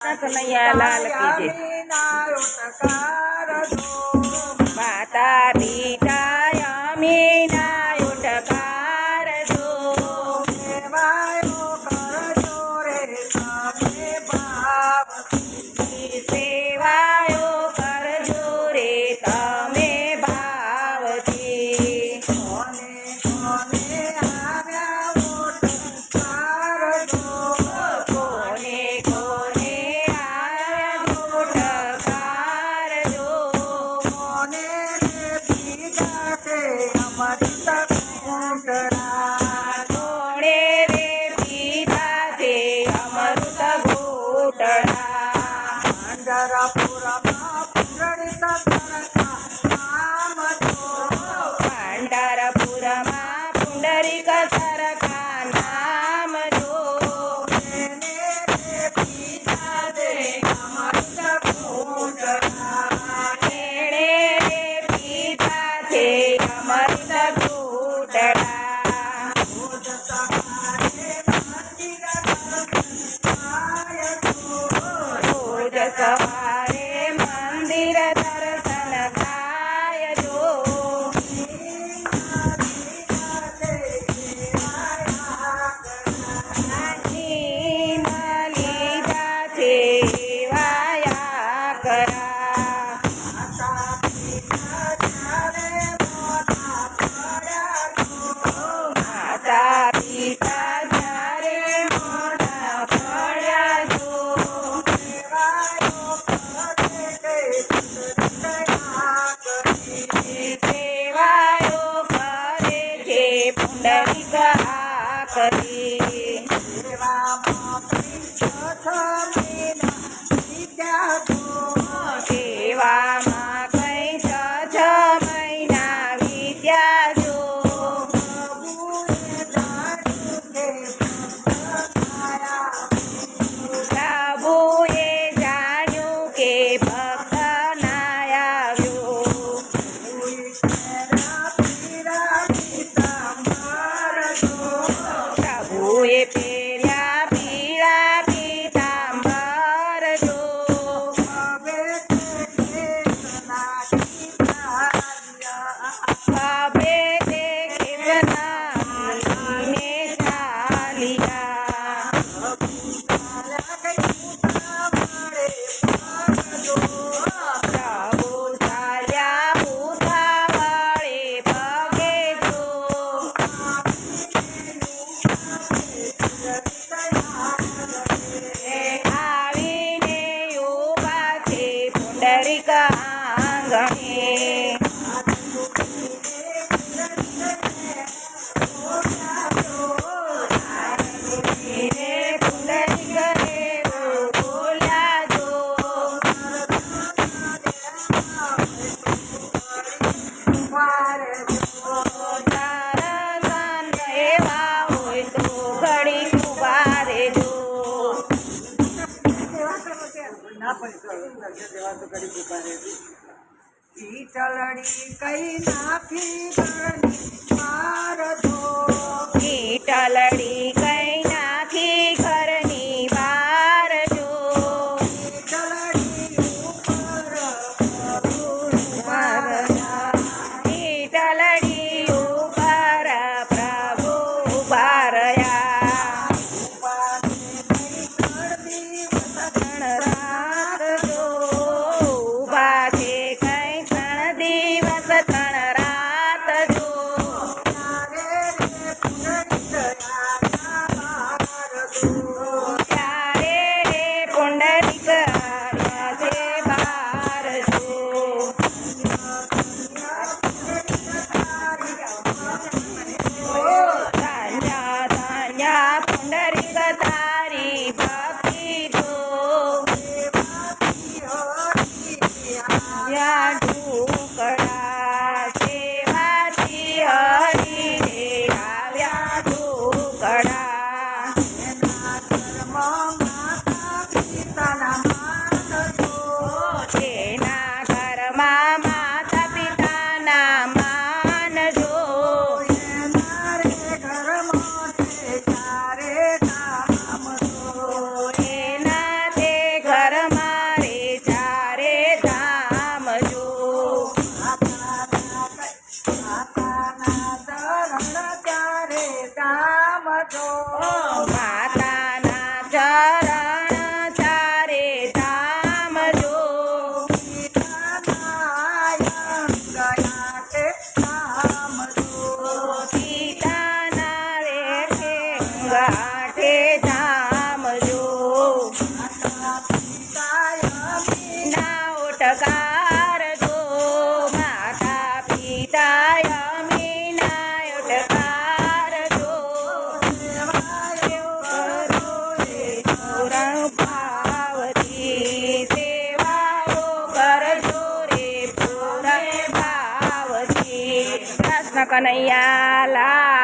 કનૈયા લાલ કી જય। માતા પિતા અમીના ઉઠકાર જો સેવાયો કરજો રે તમે ભાવથી સેવાયો કરજો રે તમે ભાવથી કોને કોને આવ્યા ઉઠકાર જો કોને કોને પાંઢરપુરમાં પુંડરીક સરખા નામ જો એણે રે પીધા છે અમૃત ઘૂંટડા રોજ સવારે મંદિર દર્શન થાય જો લીધા છે વાયા કરા માતા પિતા જ્યારે મોટા પડ્યા જો સેવાયો કરે છે પુંડરીક આકરી સેવામાં કઈ 6 મહિના વીત્યા જો પ્રભુએ જાણ્યું કે ભક્ત ના આવ્યો પ્રભુએ પહેર્યા પીળા પીતાંબર જો બાબે તે ખેતના ને ચાલ્યા પ્રભુ ચાલ્યા ઉઠા વળે પગે જો આવીને ઉભા છે પુંડરીક આંગણે કીટલડી કઈ નાખી ઘરની બહાર જો કીટલડી કઈ નાખી ઘરની બહાર જો કીટલડી ઉપર કીટલડી ઉપર પ્રભુ ઉભા રહ્યા રાત જો ઉભા છે કઈ 3 દિવસ 3 રાત જો ત્યારે રે પુંડરીક આવ્યા છે બહાર જો ધન્ય પુંડરીક તારી ભક્તિ જો ઢુકડા સેવાથી હરી રે આવ્યા ઢુકડા તેના ઘરમાં માતા પિતાના માન જો ઘરમાં ચારે નામ કનૈયા લાલ